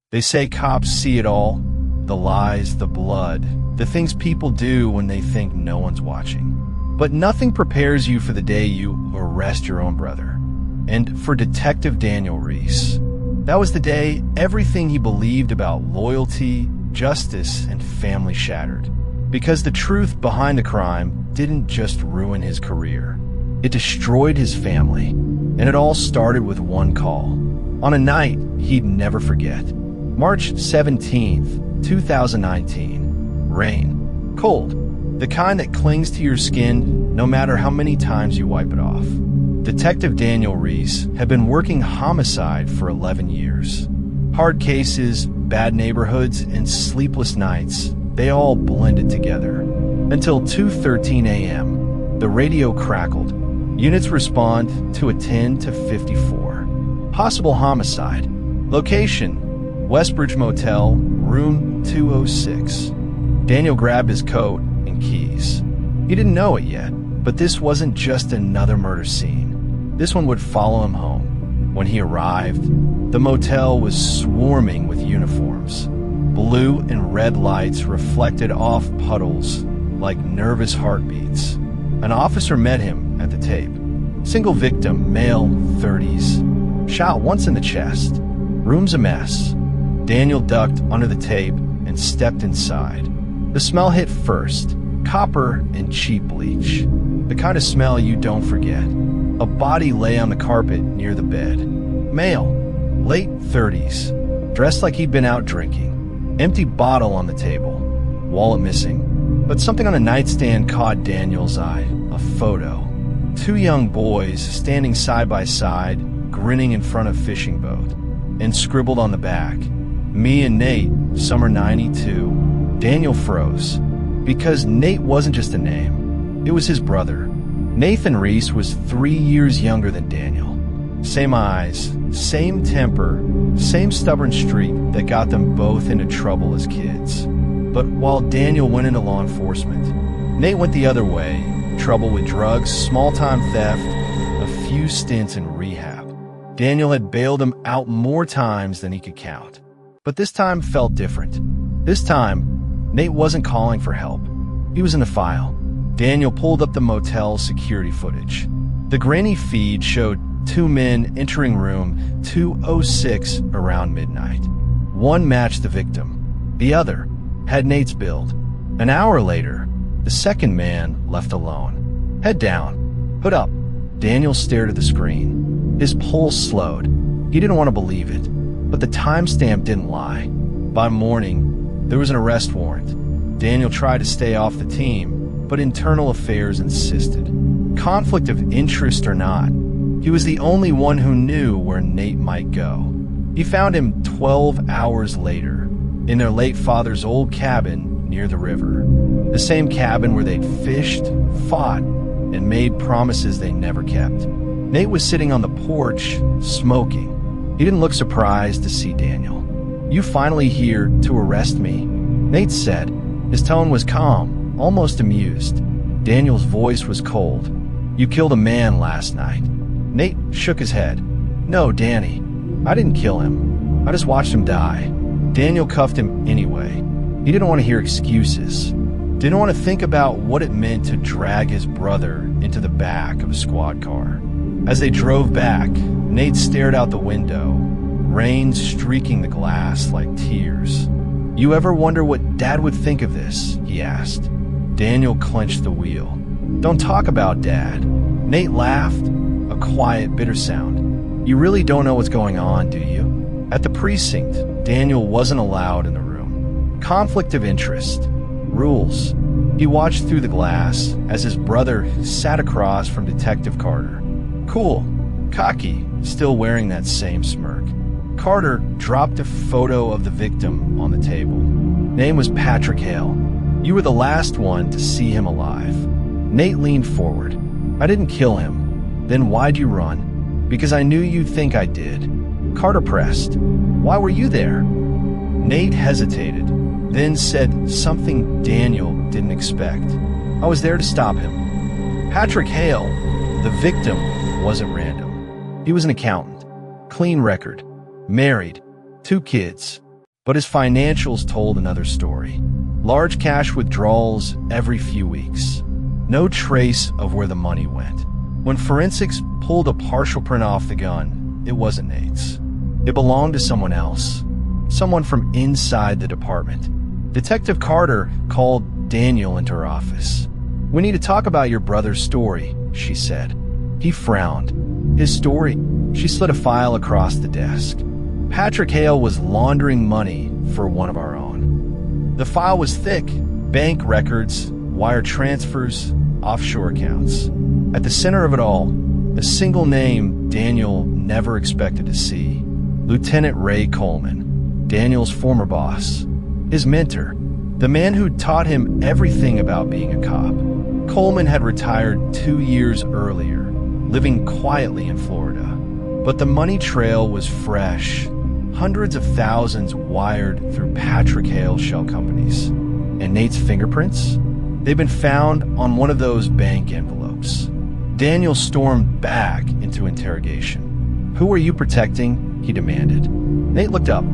They say cops see it all, the lies, the blood, the things people do when they think no one's watching. But nothing prepares you for the day you arrest your own brother. And for Detective Daniel Reese, that was the day everything he believed about loyalty, justice, and family shattered. Because the truth behind the crime didn't just ruin his career. It destroyed his family. And it all started with one call. On a night he'd never forget. March 17th, 2019. Rain. Cold. The kind that clings to your skin no matter how many times you wipe it off. Detective Daniel Reese had been working homicide for 11 years. Hard cases, bad neighborhoods, and sleepless nights, they all blended together. Until 2:13 a.m., the radio crackled. Units respond to a 10 to 54. Possible homicide. Location, Westbridge Motel, room 206. Daniel grabbed his coat and keys. He didn't know it yet, but this wasn't just another murder scene. This one would follow him home. When he arrived, the motel was swarming with uniforms. Blue and red lights reflected off puddles like nervous heartbeats. An officer met him at the tape. Single victim, male, 30s. Shot once in the chest. Room's a mess. Daniel ducked under the tape and stepped inside. The smell hit first. Copper and cheap bleach. The kind of smell you don't forget. A body lay on the carpet near the bed. Male, late 30s. Dressed like he'd been out drinking. Empty bottle on the table. Wallet missing. But something on a nightstand caught Daniel's eye. A photo. Two young boys standing side by side, grinning in front of fishing boat. And scribbled on the back, "Me and Nate, summer 92. Daniel froze. Because Nate wasn't just a name. It was his brother. Nathan Reese was 3 years younger than Daniel. Same eyes, same temper, same stubborn streak that got them both into trouble as kids. But while Daniel went into law enforcement, Nate went the other way. Trouble with drugs, small-time theft, a few stints in rehab. Daniel had bailed him out more times than he could count. But this time felt different. This time, Nate wasn't calling for help. He was in the file. Daniel pulled up the motel's security footage. The grainy feed showed two men entering room 206 around midnight. One matched the victim. The other had Nate's build. An hour later, the second man left alone. Head down. Hood up. Daniel stared at the screen. His pulse slowed. He didn't want to believe it, but the timestamp didn't lie. By morning, there was an arrest warrant. Daniel tried to stay off the team, but internal affairs insisted. Conflict of interest or not, he was the only one who knew where Nate might go. He found him 12 hours later, in their late father's old cabin near the river. The same cabin where they'd fished, fought, and made promises they never kept. Nate was sitting on the porch, smoking. He didn't look surprised to see Daniel. "You finally here to arrest me?" Nate said. His tone was calm, almost amused. Daniel's voice was cold. "You killed a man last night." Nate shook his head. "No, Danny. I didn't kill him. I just watched him die." Daniel cuffed him anyway. He didn't want to hear excuses. Didn't want to think about what it meant to drag his brother into the back of a squad car. As they drove back, Nate stared out the window, rain streaking the glass like tears. "You ever wonder what Dad would think of this?" he asked. Daniel clenched the wheel. "Don't talk about Dad." Nate laughed, a quiet, bitter sound. "You really don't know what's going on, do you?" At the precinct, Daniel wasn't allowed in the room. Conflict of interest. Rules. He watched through the glass as his brother sat across from Detective Carter. Cool, cocky, still wearing that same smirk. Carter dropped a photo of the victim on the table. Name was Patrick Hale. "You were the last one to see him alive." Nate leaned forward. "I didn't kill him." "Then why'd you run?" "Because I knew you'd think I did." Carter pressed. "Why were you there?" Nate hesitated, then said something Daniel didn't expect. "I was there to stop him." Patrick Hale, the victim, wasn't random. He was an accountant. Clean record. Married. 2 kids. But his financials told another story. Large cash withdrawals every few weeks. No trace of where the money went. When forensics pulled a partial print off the gun, it wasn't Nate's. It belonged to someone else. Someone from inside the department. Detective Carter called Daniel into her office. "We need to talk about your brother's story," she said. He frowned. "His story?" She slid a file across the desk. "Patrick Hale was laundering money for one of our own." The file was thick. Bank records, wire transfers, offshore accounts. At the center of it all, a single name Daniel never expected to see. Lieutenant Ray Coleman, Daniel's former boss, his mentor, the man who taught him everything about being a cop. Coleman had retired 2 years earlier, living quietly in Florida. But the money trail was fresh. Hundreds of thousands wired through Patrick Hale shell companies. And Nate's fingerprints? They'd been found on one of those bank envelopes. Daniel stormed back into interrogation. "Who are you protecting?" he demanded. Nate looked up.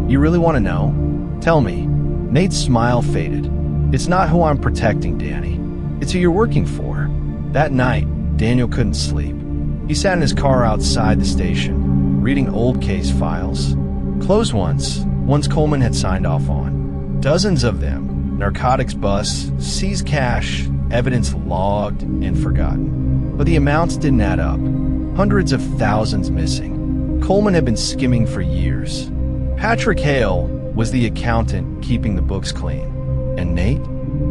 "You really want to know? Tell me." Nate's smile faded. "It's not who I'm protecting, Danny. It's who you're working for." That night, Daniel couldn't sleep. He sat in his car outside the station, reading old case files. Closed ones Coleman had signed off on. Dozens of them. Narcotics busts, seized cash, evidence logged and forgotten. But the amounts didn't add up. Hundreds of thousands missing. Coleman had been skimming for years. Patrick Hale was the accountant keeping the books clean. And Nate?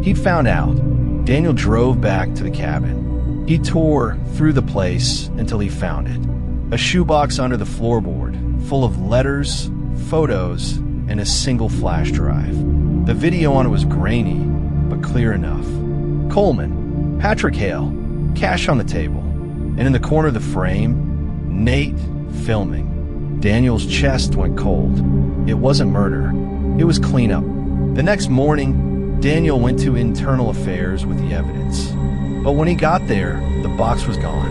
He'd found out. Daniel drove back to the cabin. He tore through the place until he found it. A shoebox under the floorboard, full of letters, photos, and a single flash drive. The video on it was grainy, but clear enough. Coleman, Patrick Hale, cash on the table. And in the corner of the frame, Nate filming. Daniel's chest went cold. It wasn't murder. It was cleanup. The next morning, Daniel went to internal affairs with the evidence. But when he got there, the box was gone.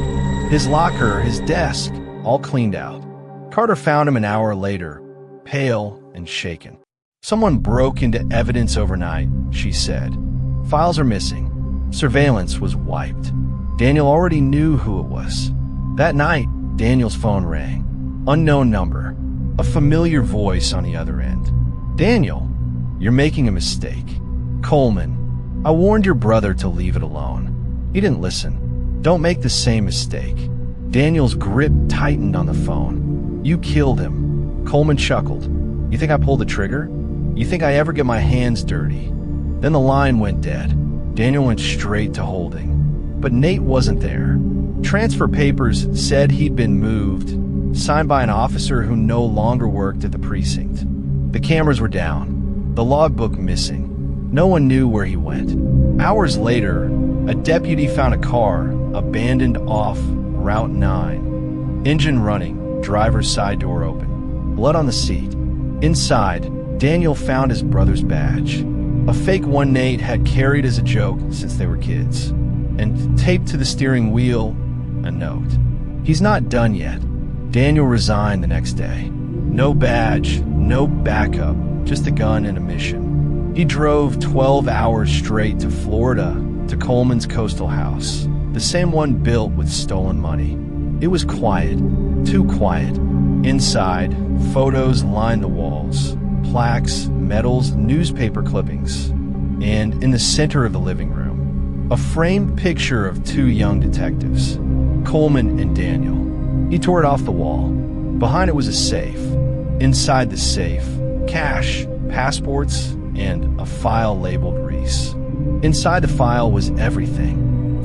His locker, his desk, all cleaned out. Carter found him an hour later, pale and shaken. "Someone broke into evidence overnight," she said. "Files are missing. Surveillance was wiped." Daniel already knew who it was. That night, Daniel's phone rang. Unknown number. A familiar voice on the other end. "Daniel, you're making a mistake." "Coleman, I warned your brother to leave it alone. He didn't listen. Don't make the same mistake." Daniel's grip tightened on the phone. "You killed him." Coleman chuckled. "You think I pulled the trigger? You think I ever get my hands dirty?" Then the line went dead. Daniel went straight to holding. But Nate wasn't there. Transfer papers said he'd been moved, signed by an officer who no longer worked at the precinct. The cameras were down, the logbook missing. No one knew where he went. Hours later, a deputy found a car abandoned off Route 9. Engine running, driver's side door open. Blood on the seat. Inside, Daniel found his brother's badge. A fake one Nate had carried as a joke since they were kids. And taped to the steering wheel, a note. "He's not done yet." Daniel resigned the next day. No badge, no backup, just a gun and a mission. He drove 12 hours straight to Florida, to Coleman's coastal house, the same one built with stolen money. It was quiet, too quiet. Inside, photos lined the walls, plaques, medals, newspaper clippings. And in the center of the living room, a framed picture of 2 young detectives, Coleman and Daniel. He tore it off the wall. Behind it was a safe. Inside the safe, cash, passports, and a file labeled Reese. Inside the file was everything.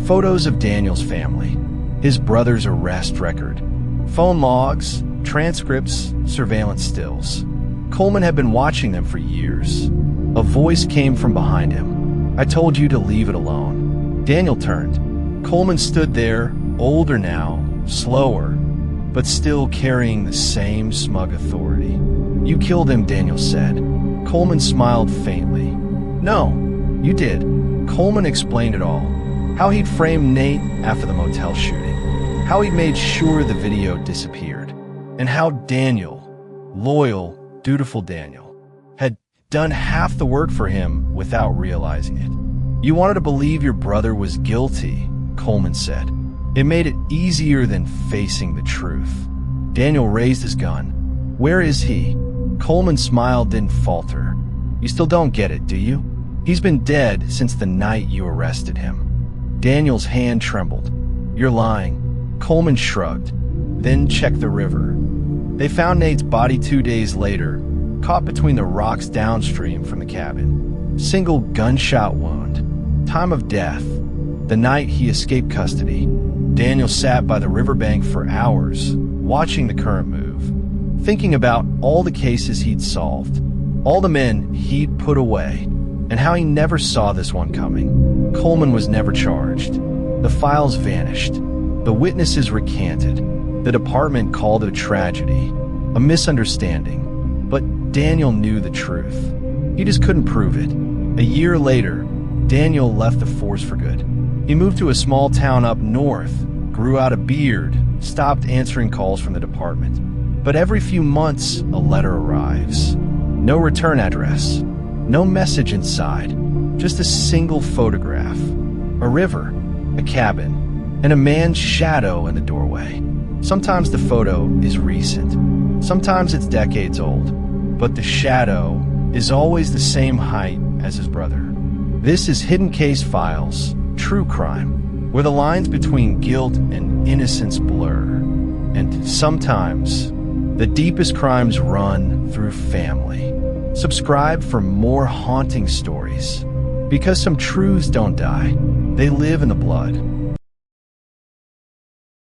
Photos of Daniel's family, his brother's arrest record, phone logs, transcripts, surveillance stills. Coleman had been watching them for years. A voice came from behind him. "I told you to leave it alone." Daniel turned. Coleman stood there, older now, slower, but still carrying the same smug authority. "You killed him," Daniel said. Coleman smiled faintly. "No, you did." Coleman explained it all. How he'd framed Nate after the motel shooting. How he'd made sure the video disappeared. And how Daniel, loyal, dutiful Daniel, had done half the work for him without realizing it. You wanted to believe your brother was guilty, Coleman said. It made it easier than facing the truth. Daniel raised his gun. Where is he? Coleman smiled, then faltered. You still don't get it, do you? He's been dead since the night you arrested him. Daniel's hand trembled. You're lying. Coleman shrugged, then checked the river. They found Nate's body 2 days later, caught between the rocks downstream from the cabin. Single gunshot wound. Time of death, the night he escaped custody. Daniel sat by the riverbank for hours, watching the current move, thinking about all the cases he'd solved, all the men he'd put away, and how he never saw this one coming. Coleman was never charged. The files vanished. The witnesses recanted. The department called it a tragedy, a misunderstanding. But Daniel knew the truth. He just couldn't prove it. A year later, Daniel left the force for good. He moved to a small town up north, grew out a beard, stopped answering calls from the department. But every few months, a letter arrives. No return address, no message inside, just a single photograph. A river, a cabin, and a man's shadow in the doorway. Sometimes the photo is recent, sometimes it's decades old, but the shadow is always the same height as his brother. This is Hidden Case Files, true crime, where the lines between guilt and innocence blur. And sometimes, the deepest crimes run through family. Subscribe for more haunting stories, because some truths don't die, they live in the blood.